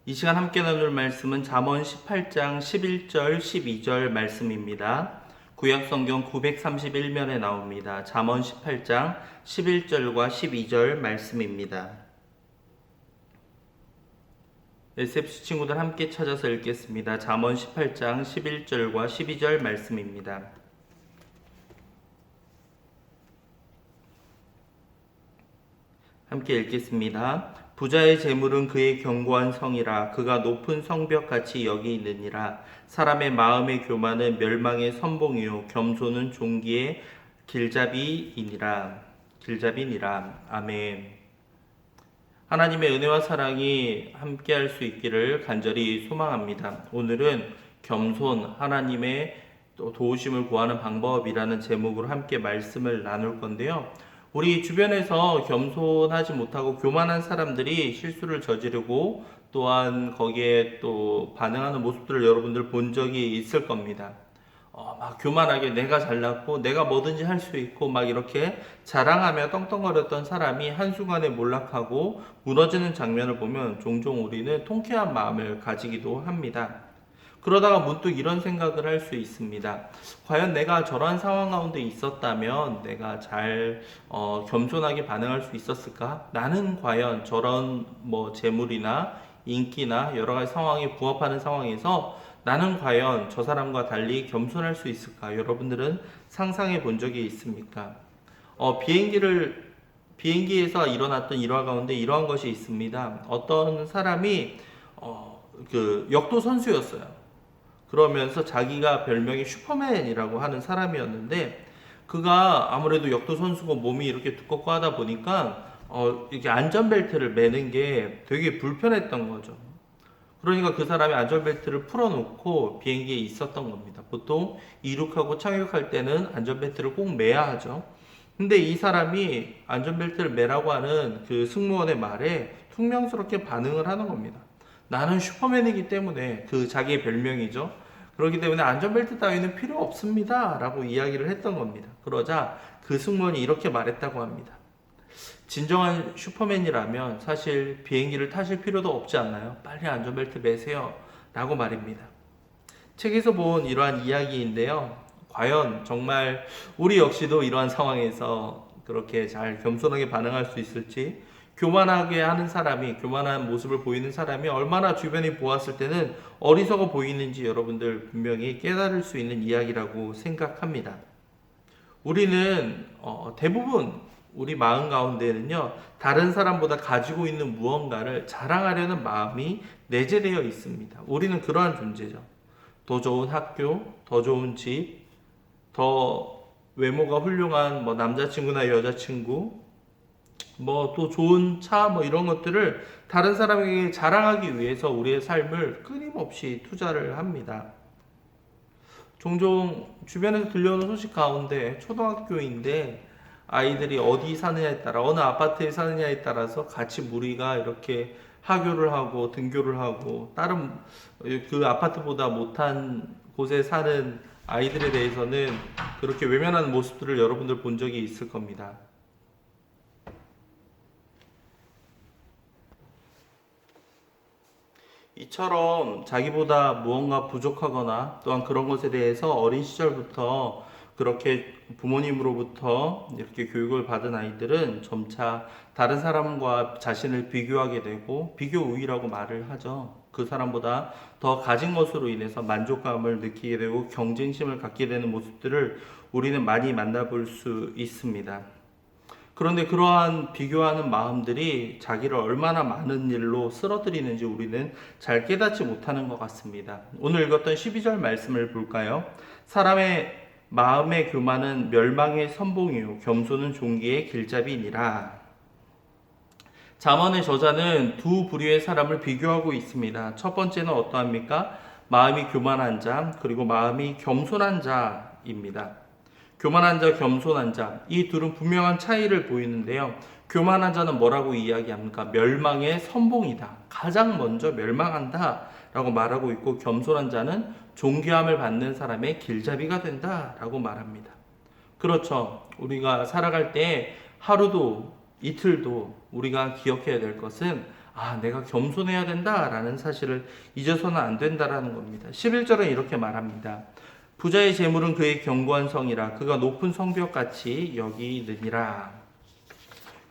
이 시간 함께 나눌 말씀은 잠언 18장 11절 12절 말씀입니다. 구약성경 931면에 나옵니다. 잠언 18장 11절과 12절 말씀입니다. SFC 친구들 함께 찾아서 읽겠습니다. 잠언 18장 11절과 12절 말씀입니다. 함께 읽겠습니다. 부자의 재물은 그의 견고한 성이라 그가 높은 성벽같이 여기 있느니라. 사람의 마음의 교만은 멸망의 선봉이요 겸손은 종기의 길잡이니라. 아멘. 하나님의 은혜와 사랑이 함께할 수 있기를 간절히 소망합니다. 오늘은 겸손, 하나님의 도우심을 구하는 방법이라는 제목으로 함께 말씀을 나눌 건데요. 우리 주변에서 겸손하지 못하고 교만한 사람들이 실수를 저지르고 또한 거기에 또 반응하는 모습들을 여러분들 본 적이 있을 겁니다. 막 교만하게 내가 잘났고 내가 뭐든지 할 수 있고 막 이렇게 자랑하며 떵떵거렸던 사람이 한순간에 몰락하고 무너지는 장면을 보면 종종 우리는 통쾌한 마음을 가지기도 합니다. 그러다가 문득 이런 생각을 할 수 있습니다. 과연 내가 저러한 상황 가운데 있었다면 내가 잘 겸손하게 반응할 수 있었을까? 나는 과연 저런 재물이나 인기나 여러 가지 상황에 부합하는 상황에서 나는 과연 저 사람과 달리 겸손할 수 있을까? 여러분들은 상상해 본 적이 있습니까? 비행기에서 일어났던 일화 가운데 이러한 것이 있습니다. 어떤 사람이 역도 선수였어요. 그러면서 자기가 별명이 슈퍼맨이라고 하는 사람이었는데 그가 아무래도 역도 선수고 몸이 이렇게 두껍고 하다 보니까 이렇게 안전벨트를 매는 게 되게 불편했던 거죠. 그러니까 그 사람이 안전벨트를 풀어놓고 비행기에 있었던 겁니다. 보통 이륙하고 착륙할 때는 안전벨트를 꼭 매야 하죠. 근데 이 사람이 안전벨트를 매라고 하는 그 승무원의 말에 퉁명스럽게 반응을 하는 겁니다. 나는 슈퍼맨이기 때문에, 그 자기의 별명이죠. 그렇기 때문에 안전벨트 따위는 필요 없습니다 라고 이야기를 했던 겁니다. 그러자 그 승무원이 이렇게 말했다고 합니다. 진정한 슈퍼맨이라면 사실 비행기를 타실 필요도 없지 않나요? 빨리 안전벨트 매세요 라고 말입니다. 책에서 본 이러한 이야기인데요. 과연 정말 우리 역시도 이러한 상황에서 그렇게 잘 겸손하게 반응할 수 있을지, 교만하게 하는 사람이, 교만한 모습을 보이는 사람이 얼마나 주변이 보았을 때는 어리석어 보이는지 여러분들 분명히 깨달을 수 있는 이야기라고 생각합니다. 우리는 대부분 우리 마음 가운데는요, 다른 사람보다 가지고 있는 무언가를 자랑하려는 마음이 내재되어 있습니다. 우리는 그러한 존재죠. 더 좋은 학교, 더 좋은 집, 더 외모가 훌륭한 남자친구나 여자친구, 또 좋은 차, 이런 것들을 다른 사람에게 자랑하기 위해서 우리의 삶을 끊임없이 투자를 합니다. 종종 주변에서 들려오는 소식 가운데 초등학교인데 아이들이 어디 사느냐에 따라, 어느 아파트에 사느냐에 따라서 같이 무리가 이렇게 하교를 하고 등교를 하고, 다른 그 아파트보다 못한 곳에 사는 아이들에 대해서는 그렇게 외면하는 모습들을 여러분들 본 적이 있을 겁니다. 이처럼 자기보다 무언가 부족하거나 또한 그런 것에 대해서 어린 시절부터 그렇게 부모님으로부터 이렇게 교육을 받은 아이들은 점차 다른 사람과 자신을 비교하게 되고 비교 우위라고 말을 하죠. 그 사람보다 더 가진 것으로 인해서 만족감을 느끼게 되고 경쟁심을 갖게 되는 모습들을 우리는 많이 만나볼 수 있습니다. 그런데 그러한 비교하는 마음들이 자기를 얼마나 많은 일로 쓰러뜨리는지 우리는 잘 깨닫지 못하는 것 같습니다. 오늘 읽었던 12절 말씀을 볼까요? 사람의 마음의 교만은 멸망의 선봉이요 겸손은 종기의 길잡이니라. 잠언의 저자는 두 부류의 사람을 비교하고 있습니다. 첫 번째는 어떠합니까? 마음이 교만한 자, 그리고 마음이 겸손한 자입니다. 교만한 자, 겸손한 자, 이 둘은 분명한 차이를 보이는데요. 교만한 자는 뭐라고 이야기합니까? 멸망의 선봉이다. 가장 먼저 멸망한다 라고 말하고 있고, 겸손한 자는 존귀함을 받는 사람의 길잡이가 된다 라고 말합니다. 그렇죠. 우리가 살아갈 때 하루도 이틀도 우리가 기억해야 될 것은 내가 겸손해야 된다라는 사실을 잊어서는 안 된다라는 겁니다. 11절은 이렇게 말합니다. 부자의 재물은 그의 견고한 성이라 그가 높은 성벽같이 여기느니라.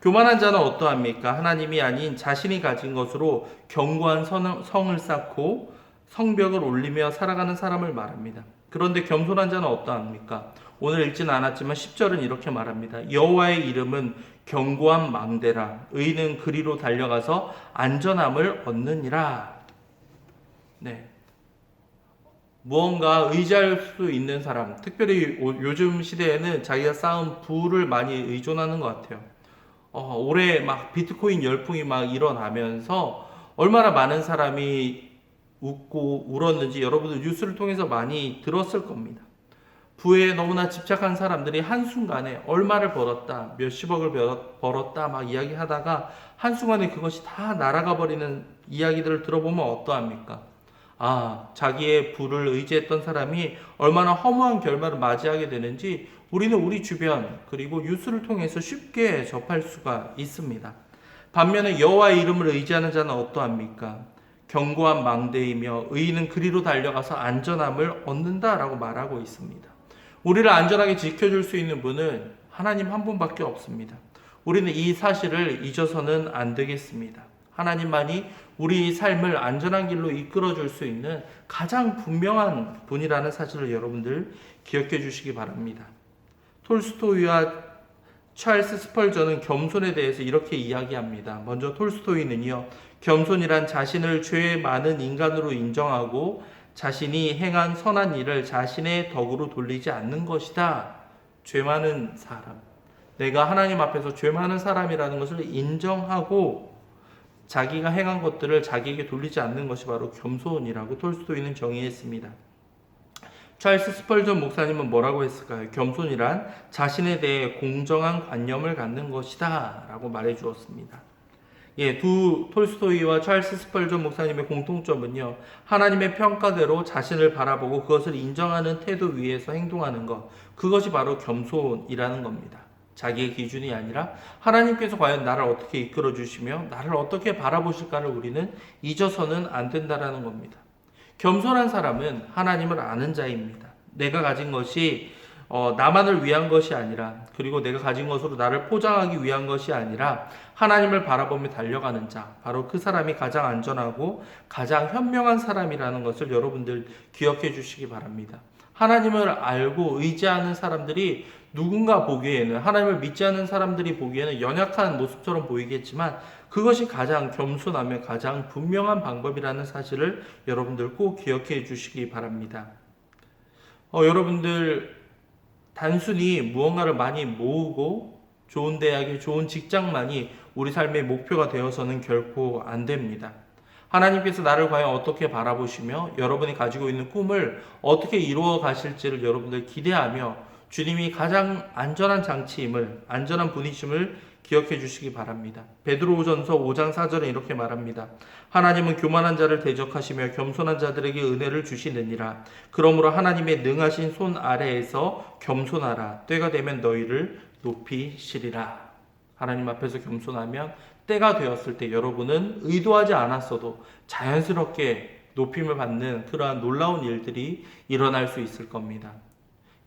교만한 자는 어떠합니까? 하나님이 아닌 자신이 가진 것으로 견고한 성을 쌓고 성벽을 올리며 살아가는 사람을 말합니다. 그런데 겸손한 자는 어떠합니까? 오늘 읽지는 않았지만 10절은 이렇게 말합니다. 여호와의 이름은 견고한 망대라. 의인은 그리로 달려가서 안전함을 얻느니라. 네. 무언가 의지할 수 있는 사람, 특별히 요즘 시대에는 자기가 쌓은 부를 많이 의존하는 것 같아요. 올해 막 비트코인 열풍이 막 일어나면서 얼마나 많은 사람이 웃고 울었는지 여러분들 뉴스를 통해서 많이 들었을 겁니다. 부에 너무나 집착한 사람들이 한순간에 얼마를 벌었다, 몇십억을 벌었다 막 이야기하다가 한순간에 그것이 다 날아가 버리는 이야기들을 들어보면 어떠합니까? 자기의 부를 의지했던 사람이 얼마나 허무한 결말을 맞이하게 되는지 우리는 우리 주변 그리고 뉴스를 통해서 쉽게 접할 수가 있습니다. 반면에 여호와의 이름을 의지하는 자는 어떠합니까? 견고한 망대이며 의인은 그리로 달려가서 안전함을 얻는다라고 말하고 있습니다. 우리를 안전하게 지켜줄 수 있는 분은 하나님 한 분밖에 없습니다. 우리는 이 사실을 잊어서는 안 되겠습니다. 하나님만이 우리 삶을 안전한 길로 이끌어줄 수 있는 가장 분명한 분이라는 사실을 여러분들 기억해 주시기 바랍니다. 톨스토이와 찰스 스펄전은 겸손에 대해서 이렇게 이야기합니다. 먼저 톨스토이는요, 겸손이란 자신을 죄 많은 인간으로 인정하고 자신이 행한 선한 일을 자신의 덕으로 돌리지 않는 것이다. 죄 많은 사람, 내가 하나님 앞에서 죄 많은 사람이라는 것을 인정하고 자기가 행한 것들을 자기에게 돌리지 않는 것이 바로 겸손이라고 톨스토이는 정의했습니다. 찰스 스펄전 목사님은 뭐라고 했을까요? 겸손이란 자신에 대해 공정한 관념을 갖는 것이다 라고 말해 주었습니다. 두 톨스토이와 찰스 스펄전 목사님의 공통점은요, 하나님의 평가대로 자신을 바라보고 그것을 인정하는 태도 위에서 행동하는 것, 그것이 바로 겸손이라는 겁니다. 자기의 기준이 아니라 하나님께서 과연 나를 어떻게 이끌어 주시며 나를 어떻게 바라보실까를 우리는 잊어서는 안 된다라는 겁니다. 겸손한 사람은 하나님을 아는 자입니다. 내가 가진 것이 나만을 위한 것이 아니라, 그리고 내가 가진 것으로 나를 포장하기 위한 것이 아니라 하나님을 바라보며 달려가는 자, 바로 그 사람이 가장 안전하고 가장 현명한 사람이라는 것을 여러분들 기억해 주시기 바랍니다. 하나님을 알고 의지하는 사람들이 누군가 보기에는, 하나님을 믿지 않는 사람들이 보기에는 연약한 모습처럼 보이겠지만 그것이 가장 겸손하며 가장 분명한 방법이라는 사실을 여러분들 꼭 기억해 주시기 바랍니다. 여러분들 단순히 무언가를 많이 모으고 좋은 대학에 좋은 직장만이 우리 삶의 목표가 되어서는 결코 안 됩니다. 하나님께서 나를 과연 어떻게 바라보시며 여러분이 가지고 있는 꿈을 어떻게 이루어 가실지를 여러분들 기대하며 주님이 가장 안전한 장치임을, 안전한 분이심을 기억해 주시기 바랍니다. 베드로후전서 5장 4절에 이렇게 말합니다. 하나님은 교만한 자를 대적하시며 겸손한 자들에게 은혜를 주시느니라. 그러므로 하나님의 능하신 손 아래에서 겸손하라. 때가 되면 너희를 높이시리라. 하나님 앞에서 겸손하면 때가 되었을 때 여러분은 의도하지 않았어도 자연스럽게 높임을 받는 그러한 놀라운 일들이 일어날 수 있을 겁니다.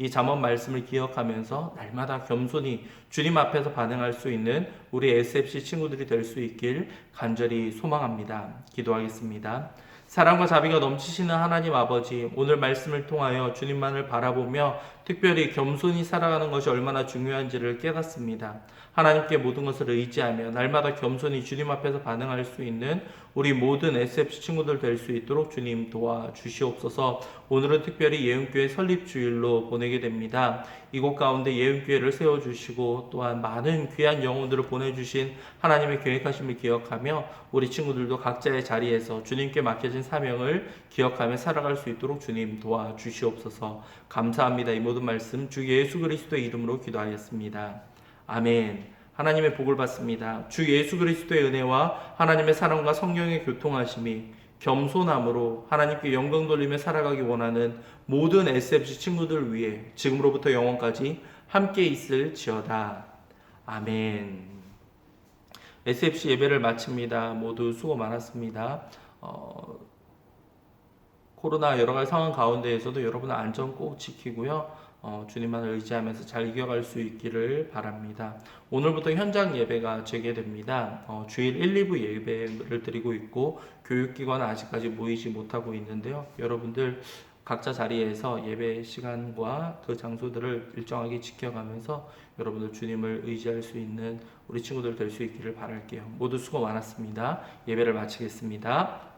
이 잠언 말씀을 기억하면서 날마다 겸손히 주님 앞에서 반응할 수 있는 우리 SFC 친구들이 될 수 있길 간절히 소망합니다. 기도하겠습니다. 사랑과 자비가 넘치시는 하나님 아버지, 오늘 말씀을 통하여 주님만을 바라보며 특별히 겸손히 살아가는 것이 얼마나 중요한지를 깨닫습니다. 하나님께 모든 것을 의지하며 날마다 겸손히 주님 앞에서 반응할 수 있는 우리 모든 SFC 친구들 될 수 있도록 주님 도와주시옵소서. 오늘은 특별히 예은교회 설립주일로 보내게 됩니다. 이곳 가운데 예은교회를 세워주시고 또한 많은 귀한 영혼들을 보내주신 하나님의 계획하심을 기억하며 우리 친구들도 각자의 자리에서 주님께 맡겨진 사명을 기억하며 살아갈 수 있도록 주님 도와주시옵소서. 감사합니다. 이 모든 말씀 주 예수 그리스도의 이름으로 기도하였습니다. 아멘. 하나님의 복을 받습니다. 주 예수 그리스도의 은혜와 하나님의 사랑과 성령의 교통하심이 겸손함으로 하나님께 영광 돌리며 살아가기 원하는 모든 SFC 친구들 위해 지금으로부터 영원까지 함께 있을지어다. 아멘. SFC 예배를 마칩니다. 모두 수고 많았습니다. 코로나 여러 가지 상황 가운데에서도 여러분 안전 꼭 지키고요. 주님만을 의지하면서 잘 이겨갈 수 있기를 바랍니다. 오늘부터 현장 예배가 재개됩니다. 주일 1, 2부 예배를 드리고 있고 교육기관은 아직까지 모이지 못하고 있는데요. 여러분들 각자 자리에서 예배 시간과 그 장소들을 일정하게 지켜가면서 여러분들 주님을 의지할 수 있는 우리 친구들 될 수 있기를 바랄게요. 모두 수고 많았습니다. 예배를 마치겠습니다.